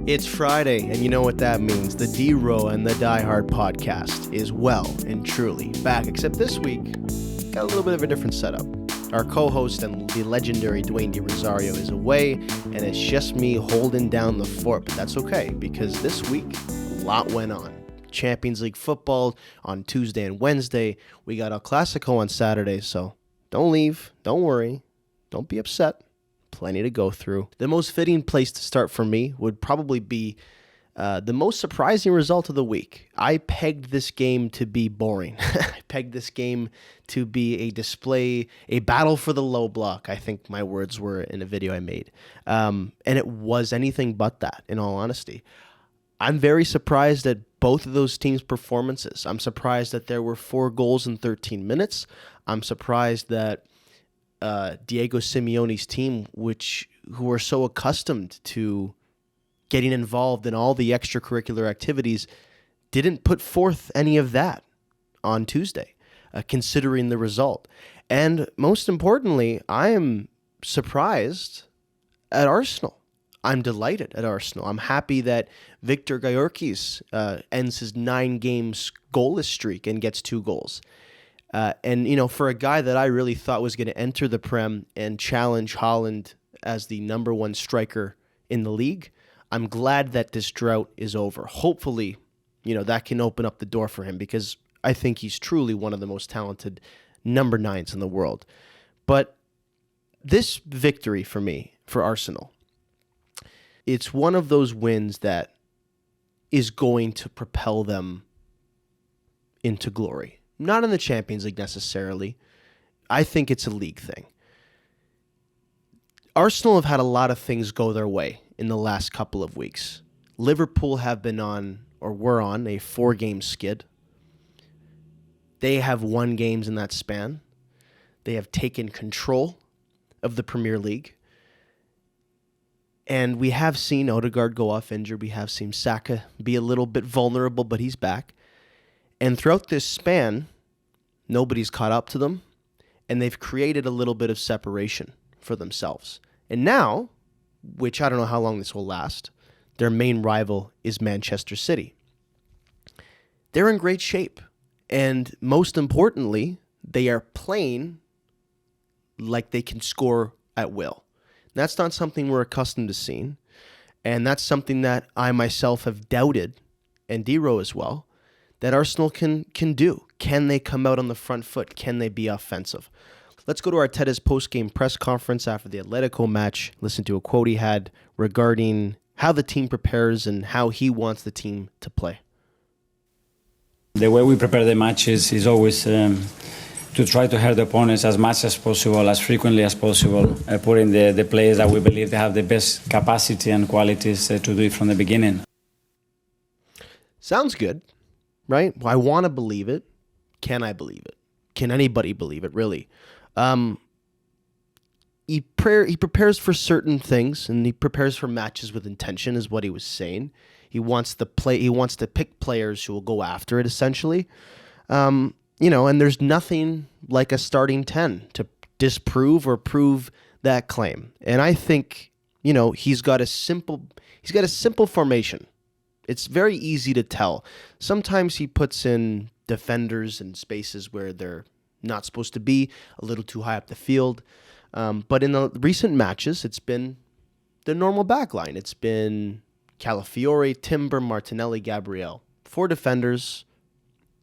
It's Friday, and you know what that means. The DeRo and the Diehard podcast is well and truly back, except this week, got a little bit of a different setup. Our co-host and the legendary Dwayne De Rosario is away, and it's just me holding down the fort, but that's okay, because this week, a lot went on. Champions League football on Tuesday and Wednesday. We got a Clasico on Saturday, so don't leave, don't worry, don't be upset. Plenty to go through. The most fitting place to start for me would probably be the most surprising result of the week. I pegged this game to be boring. I pegged this game to be a display, a battle for the low block, I think my words were in a video I made. And it was anything but that, in all honesty. I'm very surprised at both of those teams' performances. I'm surprised that there were 4 goals in 13 minutes. I'm surprised that Diego Simeone's team, who are so accustomed to getting involved in all the extracurricular activities, didn't put forth any of that on Tuesday, considering the result. And most importantly, I am surprised at Arsenal. I'm delighted at Arsenal. I'm happy that Viktor Gyökeres ends his 9-game goalless streak and gets 2 goals. And, you know, for a guy that I really thought was going to enter the Prem and challenge Haaland as the number 1 striker in the league, I'm glad that this drought is over. Hopefully, you know, that can open up the door for him, because I think he's truly one of the most talented number 9s in the world. But this victory for me, for Arsenal, it's one of those wins that is going to propel them into glory. Not in the Champions League necessarily. I think it's a league thing. Arsenal have had a lot of things go their way in the last couple of weeks. Liverpool have been on, or were on, a 4-game skid. They have won games in that span. They have taken control of the Premier League. And we have seen Odegaard go off injured. We have seen Saka be a little bit vulnerable, but he's back. And throughout this span, nobody's caught up to them, and they've created a little bit of separation for themselves. And now, which I don't know how long this will last, their main rival is Manchester City. They're in great shape. And most importantly, they are playing like they can score at will. That's not something we're accustomed to seeing. And that's something that I myself have doubted, and DeRo as well, that Arsenal can do. Can they come out on the front foot? Can they be offensive? Let's go to Arteta's post-game press conference after the Atletico match. Listen to a quote he had regarding how the team prepares and how he wants the team to play. The way we prepare the match is always to try to hurt the opponents as much as possible, as frequently as possible, putting the players that we believe they have the best capacity and qualities to do it from the beginning. Sounds good. Right? I want to believe it. Can I believe it? Can anybody believe it, really? He prepares for certain things, and he prepares for matches with intention, is what he was saying. He wants to pick players who will go after it, essentially. And there's nothing like a starting 10 to disprove or prove that claim. And I think, he's got a simple formation. It's very easy to tell. Sometimes he puts in defenders in spaces where they're not supposed to be, a little too high up the field. But in the recent matches, it's been the normal backline. It's been Calafiore, Timber, Martinelli, Gabriel. 4 defenders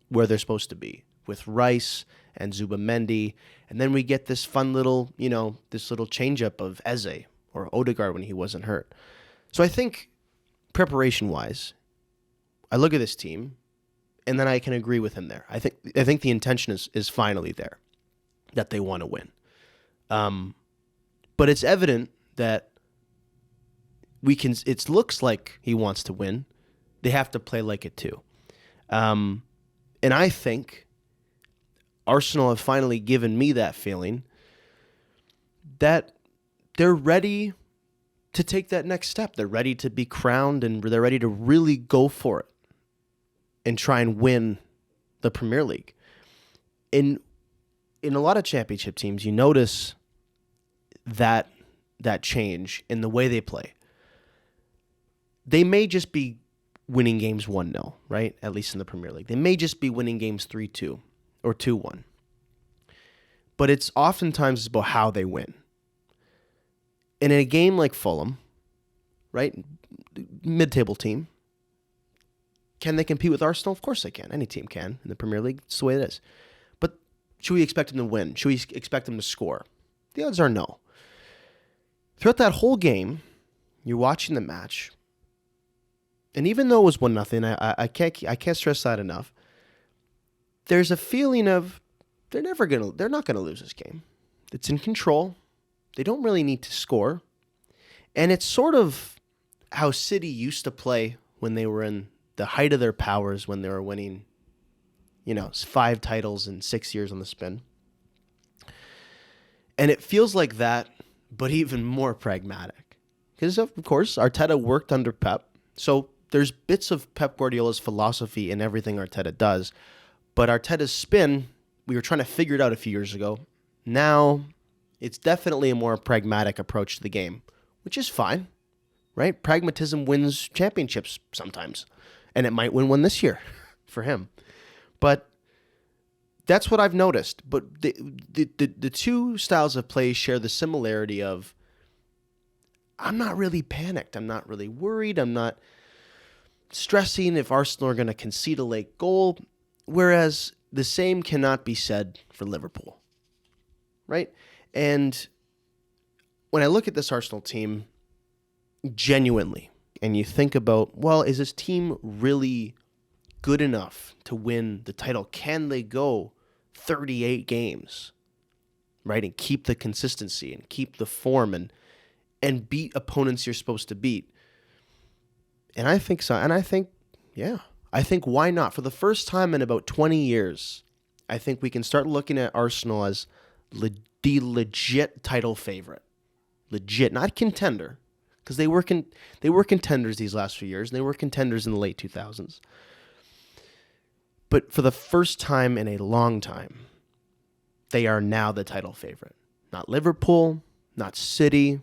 where they're supposed to be, with Rice and Zubamendi. And then we get this fun little, this little change-up of Eze or Odegaard when he wasn't hurt. So I think, preparation-wise, I look at this team, and then I can agree with him there. I think the intention is finally there, that they want to win. But it's evident that it looks like he wants to win. They have to play like it too. And I think Arsenal have finally given me that feeling that they're ready to take that next step. They're ready to be crowned, and they're ready to really go for it and try and win the Premier League. In a lot of championship teams, you notice that change in the way they play. they may just be winning games 1-0, right? At least in the Premier League. They may just be winning games 3-2 or 2-1. But it's oftentimes about how they win. And in a game like Fulham, right? Mid-table team. Can they compete with Arsenal? Of course they can. Any team can in the Premier League. It's the way it is. But should we expect them to win? Should we expect them to score? The odds are no. Throughout that whole game, you're watching the match, and even though it was 1-0, I can't stress that enough. There's a feeling of they're not gonna lose this game. It's in control. They don't really need to score, and it's sort of how City used to play when they were in the height of their powers, when they were winning, 5 titles in 6 years on the spin. And it feels like that, but even more pragmatic. Because, of course, Arteta worked under Pep. So there's bits of Pep Guardiola's philosophy in everything Arteta does. But Arteta's spin, we were trying to figure it out a few years ago. Now, it's definitely a more pragmatic approach to the game, which is fine, right? Pragmatism wins championships sometimes. And it might win one this year for him. But that's what I've noticed. But the two styles of play share the similarity of I'm not really panicked. I'm not really worried. I'm not stressing if Arsenal are going to concede a late goal. Whereas the same cannot be said for Liverpool. Right? And when I look at this Arsenal team, genuinely, and you think about, well, is this team really good enough to win the title? Can they go 38 games, right, and keep the consistency and keep the form and beat opponents you're supposed to beat? And I think so. And I think, why not? For the first time in about 20 years, I think we can start looking at Arsenal as the legit title favorite. Legit, not contender, because they were contenders these last few years, and they were contenders in the late 2000s. But for the first time in a long time, they are now the title favorite. Not Liverpool, not City,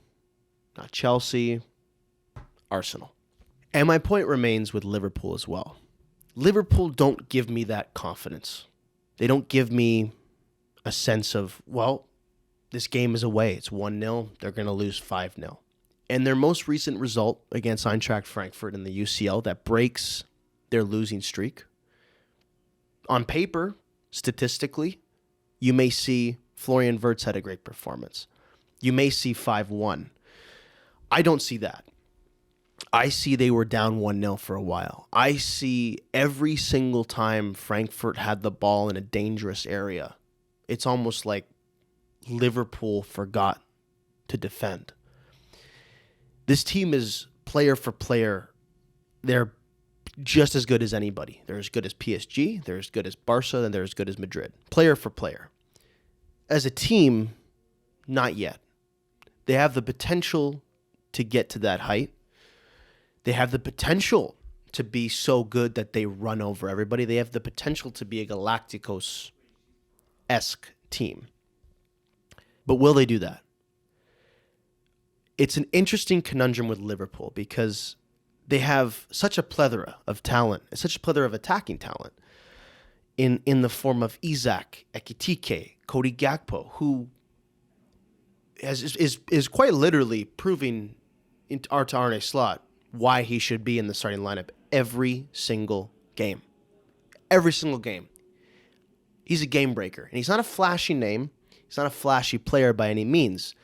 not Chelsea, Arsenal. And my point remains with Liverpool as well. Liverpool don't give me that confidence. They don't give me a sense of, well, this game is away. It's 1-0. They're going to lose 5-0. And their most recent result against Eintracht Frankfurt in the UCL that breaks their losing streak. On paper, statistically, you may see Florian Wirtz had a great performance. You may see 5-1. I don't see that. I see they were down 1-0 for a while. I see every single time Frankfurt had the ball in a dangerous area, it's almost like Liverpool forgot to defend. This team is player for player. They're just as good as anybody. They're as good as PSG, they're as good as Barca, and they're as good as Madrid. Player for player. As a team, not yet. They have the potential to get to that height. They have the potential to be so good that they run over everybody. They have the potential to be a Galacticos-esque team. But will they do that? It's an interesting conundrum with Liverpool because they have such a plethora of talent, such a plethora of attacking talent in the form of Isaac, Ekitike, Cody Gakpo, who is quite literally proving to Arne Slot why he should be in the starting lineup every single game. Every single game. He's a game breaker. And he's not a flashy name. He's not a flashy player by any means.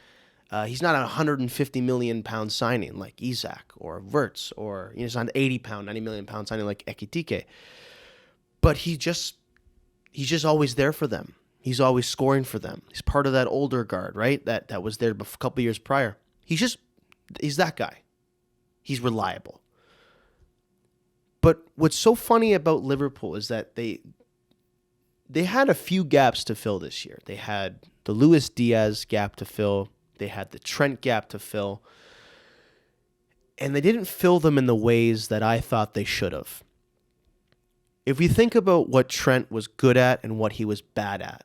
He's not a £150 million signing like Isaac or Wirtz, or he's not an £80, £90 million signing like Ekitike. But he's just always there for them. He's always scoring for them. He's part of that older guard, right? That was there a couple years prior. He's that guy. He's reliable. But what's so funny about Liverpool is that they had a few gaps to fill this year. They had the Luis Diaz gap to fill. They had the Trent gap to fill. And they didn't fill them in the ways that I thought they should have. If we think about what Trent was good at and what he was bad at,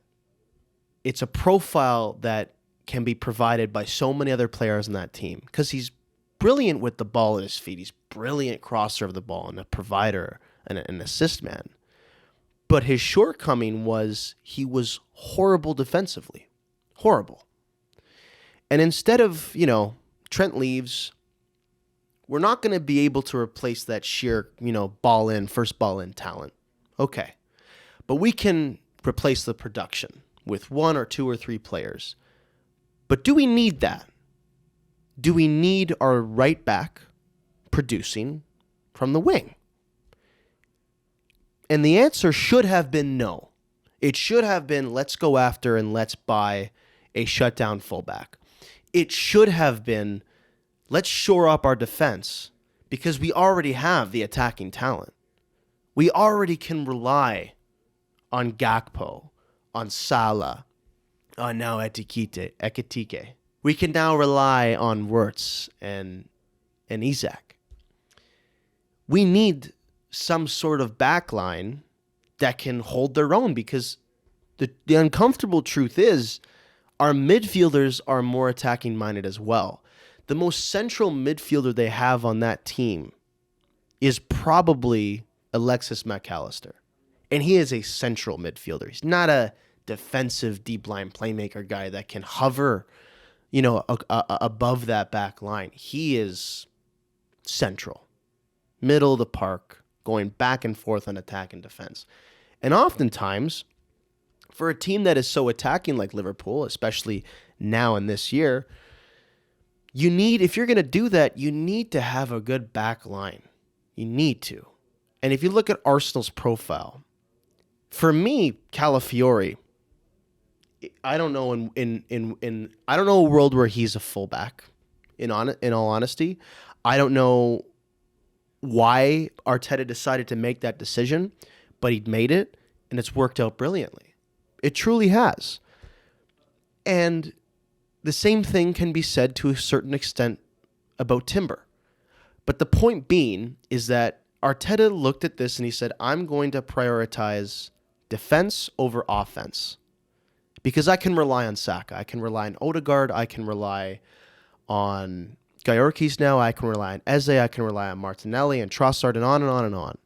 it's a profile that can be provided by so many other players in that team because he's brilliant with the ball at his feet. He's brilliant crosser of the ball and a provider and an assist man. But his shortcoming was he was horrible defensively. Horrible. And instead of, Trent leaves, we're not going to be able to replace that sheer, first ball in talent. Okay. But we can replace the production with 1 or 2 or 3 players. But do we need that? Do we need our right back producing from the wing? And the answer should have been no. It should have been let's go after and let's buy a shutdown fullback. It should have been let's shore up our defense because we already have the attacking talent. We already can rely on Gakpo, on Salah, on now Ekitike. We can now rely on Wirtz and Isak. We need some sort of backline that can hold their own because the uncomfortable truth is our midfielders are more attacking minded as well. The most central midfielder they have on that team is probably Alexis McAllister. And he is a central midfielder. He's not a defensive deep line playmaker guy that can hover, above that back line. He is central, middle of the park, going back and forth on attack and defense. And oftentimes, for a team that is so attacking like Liverpool, especially now in this year, if you're going to do that, you need to have a good back line. You need to. And if you look at Arsenal's profile, for me, Calafiori, I don't know I don't know a world where he's a fullback. In all honesty, I don't know why Arteta decided to make that decision, but he made it, and it's worked out brilliantly. It truly has. And the same thing can be said to a certain extent about Timber. But the point being is that Arteta looked at this and he said, I'm going to prioritize defense over offense. Because I can rely on Saka. I can rely on Odegaard. I can rely on Gyökeres now. I can rely on Eze. I can rely on Martinelli and Trossard and on and on and on.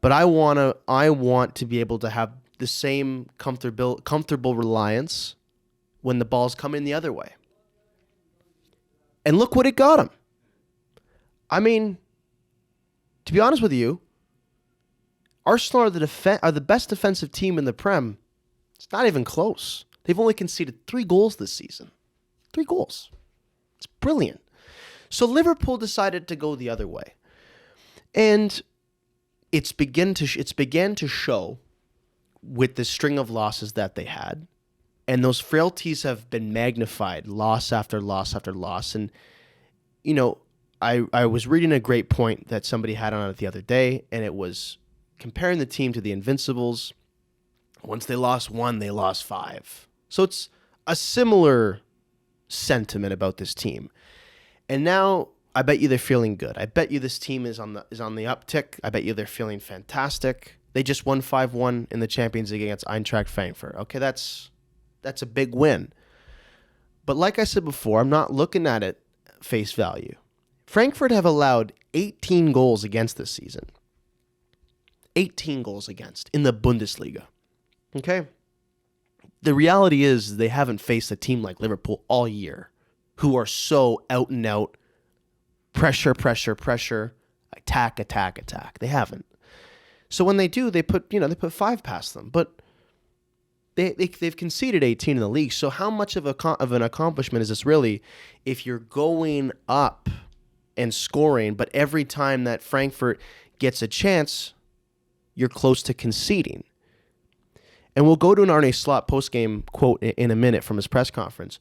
But I want to be able to have the same comfortable reliance when the ball's coming the other way. And look what it got him. I mean, to be honest with you, Arsenal are the best defensive team in the Prem. It's not even close. They've only conceded 3 goals this season. 3 goals. It's brilliant. So Liverpool decided to go the other way. And it's began to show with the string of losses that they had. And those frailties have been magnified, loss after loss after loss. And, I was reading a great point that somebody had on it the other day, and it was comparing the team to the Invincibles. Once they lost 1, they lost 5. So it's a similar sentiment about this team. And now I bet you they're feeling good. I bet you this team is on the uptick. I bet you they're feeling fantastic. They just won 5-1 in the Champions League against Eintracht Frankfurt. Okay, that's a big win. But like I said before, I'm not looking at it face value. Frankfurt have allowed 18 goals against this season. 18 goals against in the Bundesliga. Okay? The reality is they haven't faced a team like Liverpool all year who are so out and out pressure, attack. They haven't. So when they do, they put 5 past them. But they've conceded 18 in the league. So how much of an accomplishment is this really if you're going up and scoring, but every time that Frankfurt gets a chance, you're close to conceding? And we'll go to an Arne Slot post-game quote in a minute from his press conference.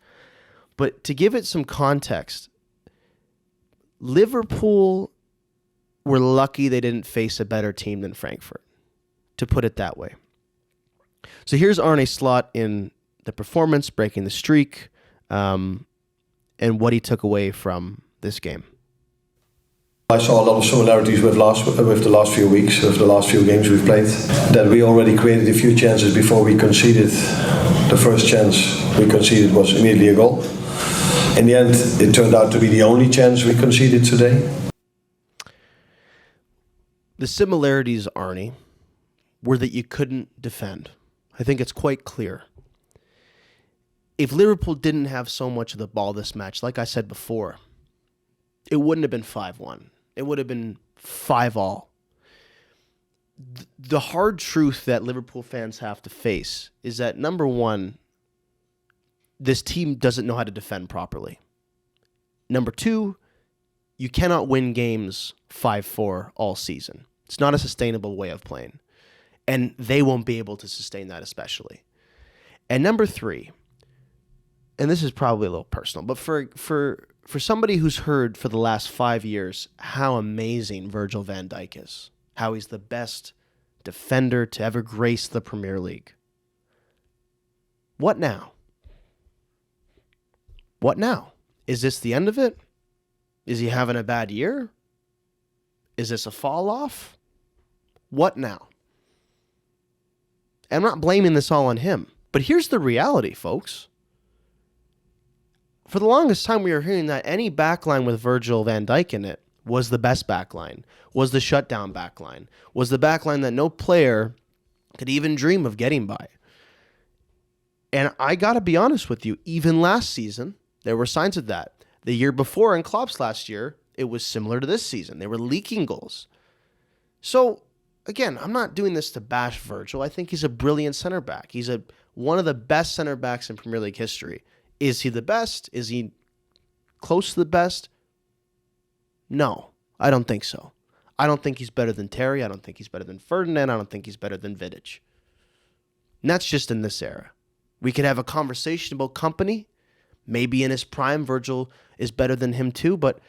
But to give it some context, Liverpool were lucky they didn't face a better team than Frankfurt, to put it that way. So here's Arne Slot in the performance, breaking the streak, and what he took away from this game. I saw a lot of similarities with the last few weeks, with the last few games we've played. That we already created a few chances before we conceded. The first chance we conceded was immediately a goal. In the end, it turned out to be the only chance we conceded today. The similarities, Arnie, were that you couldn't defend. I think it's quite clear. If Liverpool didn't have so much of the ball this match, like I said before, it wouldn't have been 5-1. It would have been 5-all. The hard truth that Liverpool fans have to face is that, number one, this team doesn't know how to defend properly. Number two, you cannot win games 5-4 all season. It's not a sustainable way of playing. And they won't be able to sustain that especially. And number three, and this is probably a little personal, but for somebody who's heard for the last 5 years how amazing Virgil van Dijk is, how he's the best defender to ever grace the Premier League. What now? What now? Is this the end of it? Is he having a bad year? Is this a fall off? What now? I'm not blaming this all on him, but here's the reality, folks. For the longest time, we were hearing that any backline with Virgil van Dijk in it was the best backline, was the shutdown backline, was the backline that no player could even dream of getting by. And I got to be honest with you, even last season, there were signs of that. The year before in Klopp's last year, it was similar to this season. They were leaking goals. So, again, I'm not doing this to bash Virgil. I think he's a brilliant center back. He's one of the best center backs in Premier League history. Is he the best? Is he close to the best? No, I don't think so. I don't think he's better than Terry. I don't think he's better than Ferdinand. I don't think he's better than Vidic. And that's just in this era. We could have a conversation about company. Maybe in his prime, Virgil is better than him too, but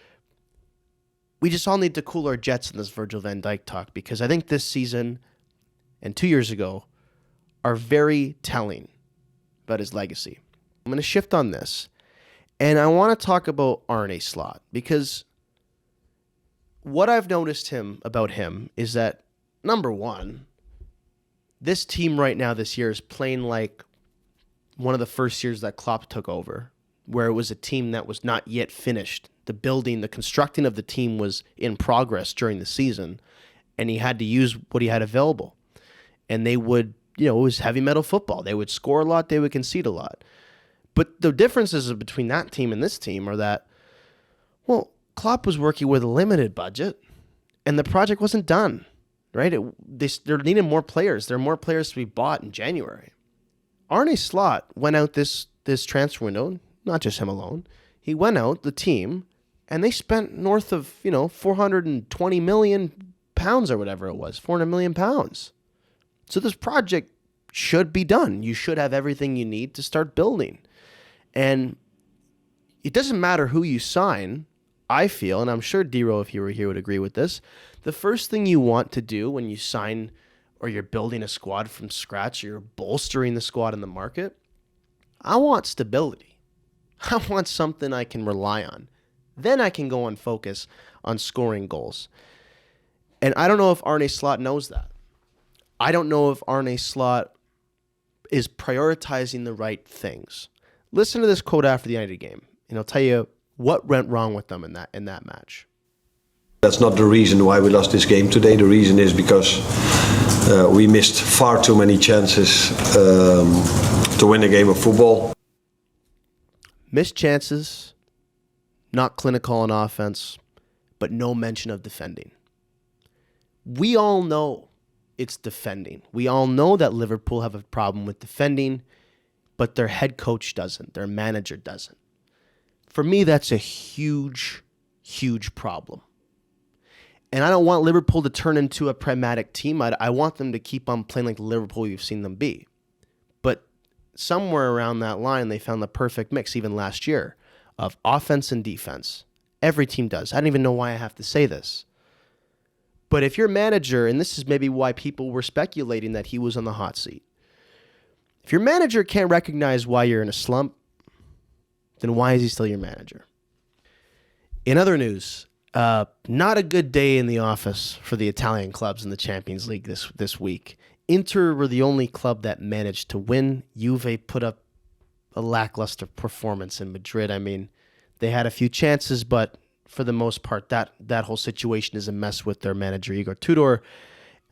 we just all need to cool our jets in this Virgil van Dijk talk, because I think this season and 2 years ago are very telling about his legacy. I'm going to shift on this, and I want to talk about Arne Slot, because what I've noticed about him is that, number one, this team right now this year is playing like one of the first years that Klopp took over, where it was a team that was not yet finished. The constructing of the team was in progress during the season, and he had to use what he had available. And they would, it was heavy metal football. They would score a lot, they would concede a lot. But the differences between that team and this team are that, well, Klopp was working with a limited budget, and the project wasn't done, right? They're needing more players. There are more players to be bought in January. Arne Slot went out this transfer window, not just him alone. He went out, the team, and they spent north of, 420 million pounds or whatever it was, 400 million pounds. So this project should be done. You should have everything you need to start building. And it doesn't matter who you sign, I feel, and I'm sure DeRo, if you were here, would agree with this. The first thing you want to do when you sign or you're building a squad from scratch, or you're bolstering the squad in the market, I want stability. I want something I can rely on. Then I can go and focus on scoring goals. And I don't know if Arne Slot knows that. I don't know if Arne Slot is prioritizing the right things. Listen to this quote after the United game, and I'll tell you what went wrong with them in that match. That's not the reason why we lost this game today. The reason is because we missed far too many chances to win a game of football. Missed chances, not clinical on offense, but no mention of defending. We all know it's defending. We all know that Liverpool have a problem with defending, but their head coach doesn't. Their manager doesn't. For me, that's a huge, huge problem. And I don't want Liverpool to turn into a pragmatic team. I want them to keep on playing like the Liverpool you've seen them be. But somewhere around that line, they found the perfect mix, even last year, of offense and defense. Every team does. I don't even know why I have to say this. But if your manager, and this is maybe why people were speculating that he was on the hot seat, if your manager can't recognize why you're in a slump, then why is he still your manager? In other news, not a good day in the office for the Italian clubs in the Champions League this week. Inter were the only club that managed to win. Juve put up a lackluster performance in Madrid. I mean, They had a few chances, but for the most part, that whole situation is a mess with their manager, Igor Tudor.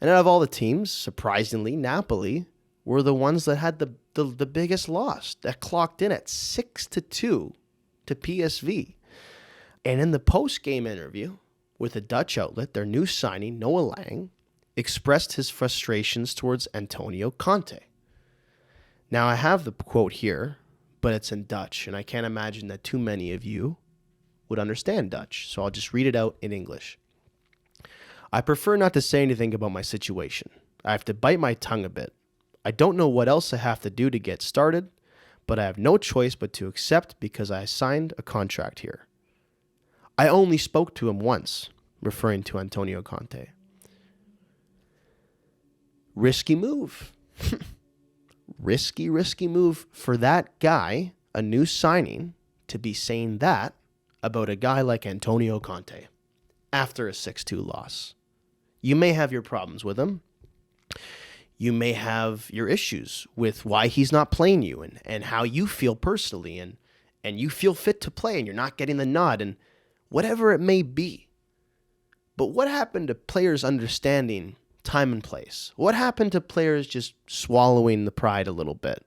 And out of all the teams, surprisingly, Napoli were the ones that had the biggest loss, that clocked in at 6-2 to PSV. And in the post-game interview with a Dutch outlet, their new signing, Noah Lang, expressed his frustrations towards Antonio Conte. Now, I have the quote here, but it's in Dutch, and I can't imagine that too many of you would understand Dutch, so I'll just read it out in English. I prefer not to say anything about my situation. I have to bite my tongue a bit. I don't know what else I have to do to get started, but I have no choice but to accept because I signed a contract here. I only spoke to him once, referring to Antonio Conte. Risky move. Risky move for that guy, a new signing, to be saying that about a guy like Antonio Conte after a 6-2 loss. You may have your problems with him. You may have your issues with why he's not playing you and how you feel personally and you feel fit to play and you're not getting the nod and whatever it may be. But what happened to players understanding time and place? What happened to players just swallowing the pride a little bit?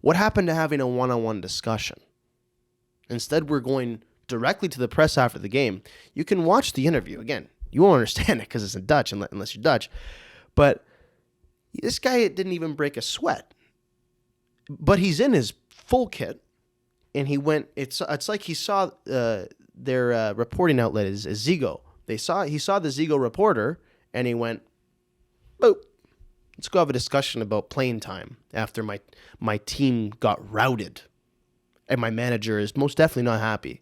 What happened to having a one-on-one discussion? Instead, we're going directly to the press after the game. You can watch the interview. Again, you won't understand it because it's in Dutch unless you're Dutch. But this guy didn't even break a sweat. But he's in his full kit, and he went. It's like he saw their reporting outlet is Zigo. He saw the Zigo reporter, and he went, "Boop, let's go have a discussion about playing time after my team got routed, and my manager is most definitely not happy,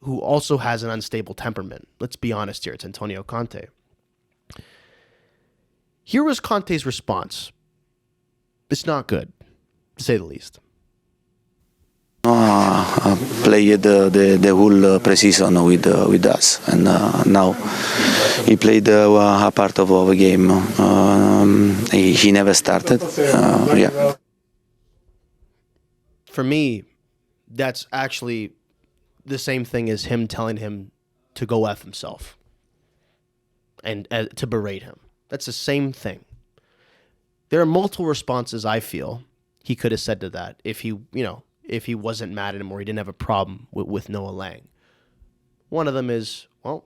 who also has an unstable temperament. Let's be honest here, it's Antonio Conte." Here was Conte's response. It's not good, to say the least. Played the whole pre-season with us, and now he played a part of our game. He never started. Yeah. For me, that's actually the same thing as him telling him to go F himself and to berate him. That's the same thing. There are multiple responses I feel he could have said to that if he wasn't mad at him or he didn't have a problem with Noah Lang. One of them is, well,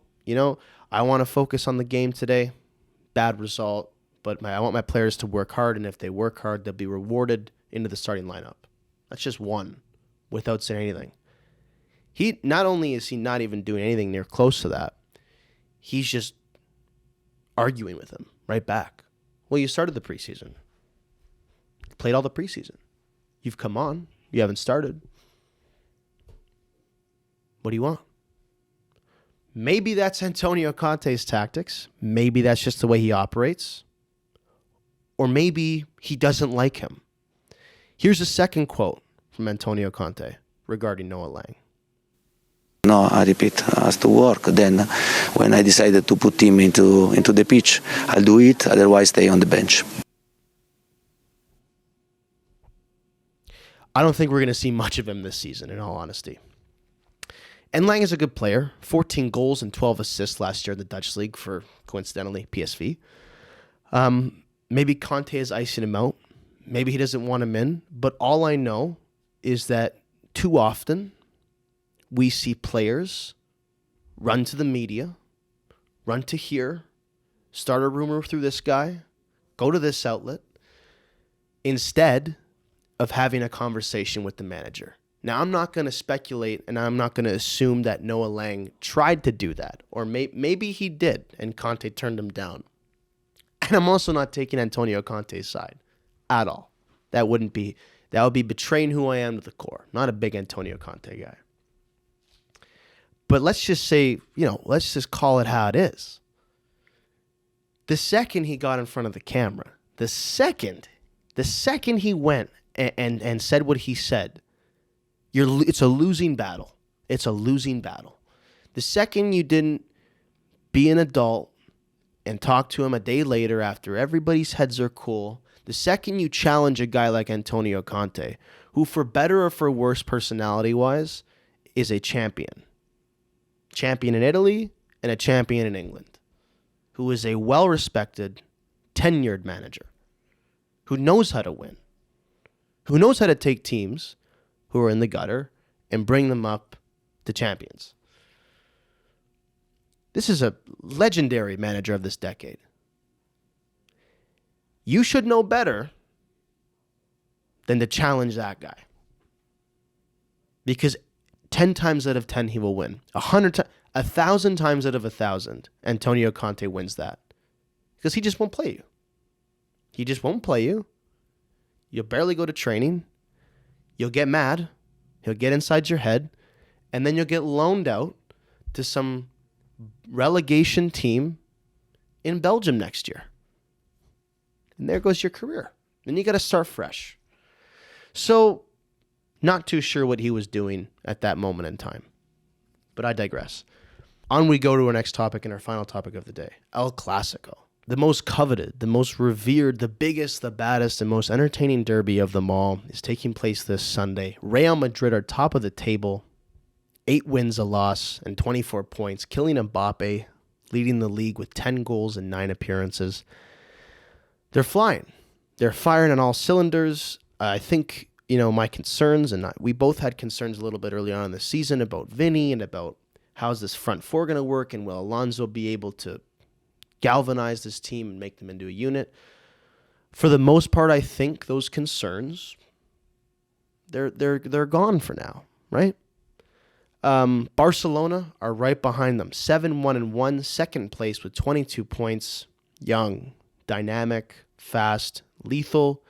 I want to focus on the game today. Bad result, but I want my players to work hard, and if they work hard, they'll be rewarded into the starting lineup. That's just one, without saying anything. He not only is he not even doing anything near close to that, he's just arguing with him right back. Well, you started the preseason. Played all the preseason. You've come on. You haven't started. What do you want? Maybe that's Antonio Conte's tactics. Maybe that's just the way he operates. Or maybe he doesn't like him. Here's a second quote from Antonio Conte regarding Noah Lang. No, I repeat, has to work. Then when I decided to put him into the pitch, I'll do it, otherwise stay on the bench. I don't think we're going to see much of him this season, in all honesty. And Lang is a good player. 14 goals and 12 assists last year in the Dutch league for, coincidentally, PSV. Maybe Conte is icing him out. Maybe he doesn't want him in. But all I know is that too often we see players run to the media, run to here, start a rumor through this guy, go to this outlet, instead of having a conversation with the manager. Now, I'm not going to speculate and I'm not going to assume that Noah Lang tried to do that, or maybe he did and Conte turned him down. And I'm also not taking Antonio Conte's side at all. That would be betraying who I am to the core. Not a big Antonio Conte guy. But let's just say, let's just call it how it is. The second he got in front of the camera, the second he went and said what he said, it's a losing battle. It's a losing battle. The second you didn't be an adult and talk to him a day later after everybody's heads are cool, the second you challenge a guy like Antonio Conte, who for better or for worse personality-wise is a champion. champion in Italy and a champion in England, who is a well-respected, tenured manager, who knows how to win, who knows how to take teams who are in the gutter and bring them up to champions. This is a legendary manager of this decade. You should know better than to challenge that guy. Because 10 times out of 10, he will win. 1,000 times out of 1,000, Antonio Conte wins that. Because he just won't play you. He just won't play you. You'll barely go to training. You'll get mad. He'll get inside your head. And then you'll get loaned out to some relegation team in Belgium next year. And there goes your career. Then you got to start fresh. So, not too sure what he was doing at that moment in time. But I digress. On we go to our next topic and our final topic of the day. El Clasico. The most coveted, the most revered, the biggest, the baddest, and most entertaining derby of them all is taking place this Sunday. Real Madrid are top of the table. 8 wins, a loss, and 24 points. Kylian Mbappe leading the league with 10 goals and 9 appearances. They're flying. They're firing on all cylinders. I think, my concerns, and we both had concerns a little bit early on in the season about Vinny and about how's this front four going to work, and will Alonso be able to galvanize this team and make them into a unit. For the most part, I think those concerns, they're gone for now, right? Barcelona are right behind them, 7-1-1, second place with 22 points. Young, dynamic, fast, lethal,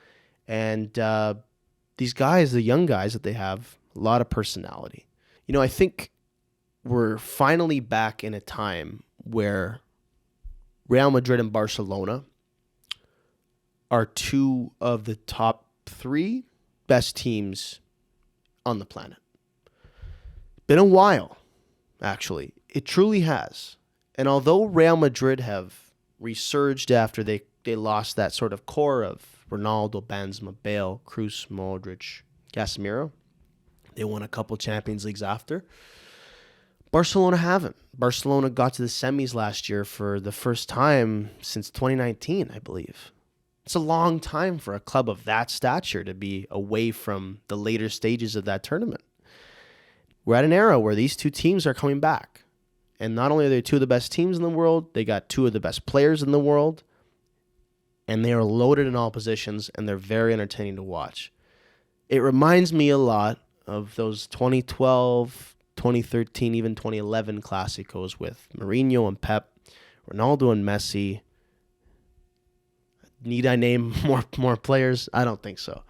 and these guys, the young guys that they have, a lot of personality. I think we're finally back in a time where Real Madrid and Barcelona are 2 of the top 3 best teams on the planet. Been a while, actually. It truly has. And although Real Madrid have resurged after they lost that sort of core of Ronaldo, Benzema, Bale, Kroos, Modric, Casemiro, they won a couple Champions Leagues after. Barcelona haven't. Barcelona got to the semis last year for the first time since 2019, I believe. It's a long time for a club of that stature to be away from the later stages of that tournament. We're at an era where these 2 teams are coming back. And not only are they 2 of the best teams in the world, they got 2 of the best players in the world. And they are loaded in all positions, and they're very entertaining to watch. It reminds me a lot of those 2012, 2013, even 2011 Clásicos with Mourinho and Pep, Ronaldo and Messi. Need I name more players? I don't think so.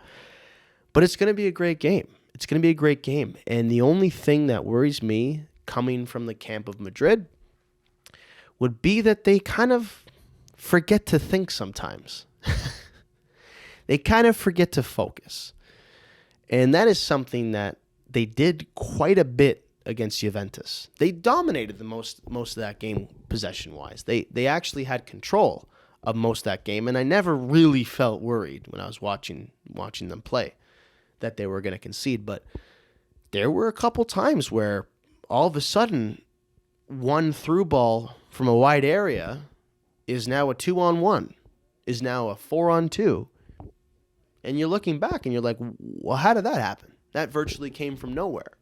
But it's going to be a great game. It's going to be a great game. And the only thing that worries me coming from the camp of Madrid would be that they kind of forget to think sometimes. They kind of forget to focus. And that is something that they did quite a bit against Juventus. They dominated the most of that game possession-wise. They actually had control of most of that game, and I never really felt worried when I was watching them play that they were going to concede. But there were a couple times where all of a sudden one through ball from a wide area is now a 2-on-1, is now a 4-on-2. And you're looking back and you're like, well, how did that happen? That virtually came from nowhere.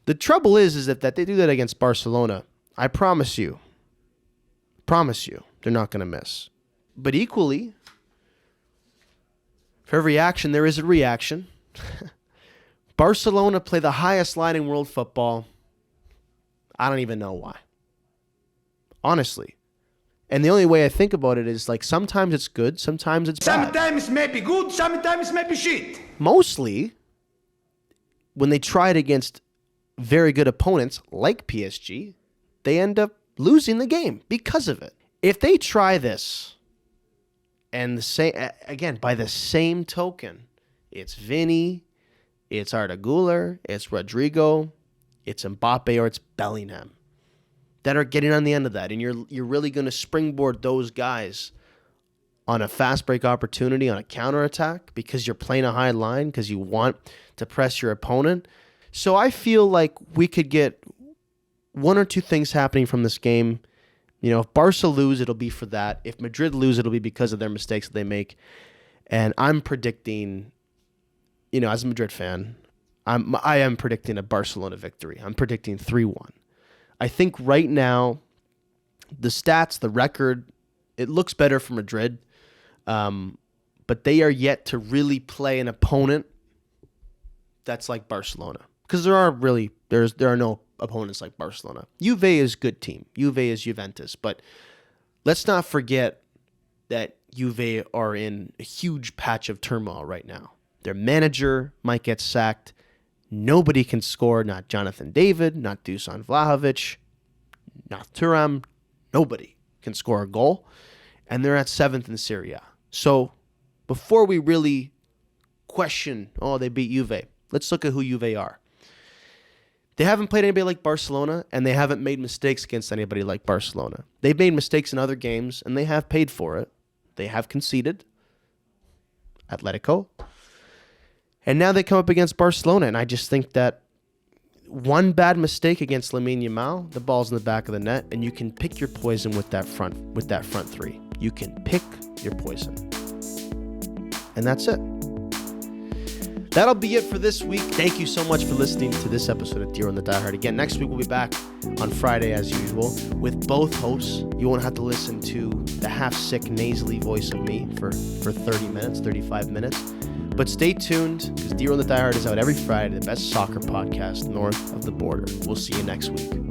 The trouble is that they do that against Barcelona. I promise you, they're not going to miss. But equally, for every action, there is a reaction. Barcelona play the highest line in world football. I don't even know why. Honestly. And the only way I think about it is like sometimes it's good, sometimes it's bad. Sometimes maybe good, sometimes maybe shit. Mostly, when they try it against very good opponents like PSG, they end up losing the game because of it. If they try this, and by the same token, it's Vinny, it's Arda Güler, it's Rodrigo, it's Mbappe, or it's Bellingham that are getting on the end of that, and you're really going to springboard those guys on a fast break opportunity, on a counterattack, because you're playing a high line, because you want to press your opponent. So I feel like we could get one or two things happening from this game. You know, if Barca lose, it'll be for that. If Madrid lose, it'll be because of their mistakes that they make. And I'm predicting, you know, as a Madrid fan, I am predicting a Barcelona victory. I'm predicting 3-1. I think right now, the stats, the record, it looks better for Madrid. But they are yet to really play an opponent that's like Barcelona. Because there are no opponents like Barcelona. Juve is a good team. Juve is Juventus. But let's not forget that Juve are in a huge patch of turmoil right now. Their manager might get sacked. Nobody can score. Not Jonathan David, not Dusan Vlahovic, not Thuram. Nobody can score a goal. And they're at 7th in Serie A. So before we really question, they beat Juve, let's look at who Juve are. They haven't played anybody like Barcelona, and they haven't made mistakes against anybody like Barcelona. They've made mistakes in other games, and they have paid for it. They have conceded. Atletico. And now they come up against Barcelona, and I just think that one bad mistake against Lamine Yamal, the ball's in the back of the net, and you can pick your poison with that front three. You can pick your poison. And that's it. That'll be it for this week. Thank you so much for listening to this episode of DeRo and the Diehard. Again, next week we'll be back on Friday as usual with both hosts. You won't have to listen to the half-sick, nasally voice of me for 30 minutes, 35 minutes. But stay tuned, because DeRo and the Diehard is out every Friday, the best soccer podcast north of the border. We'll see you next week.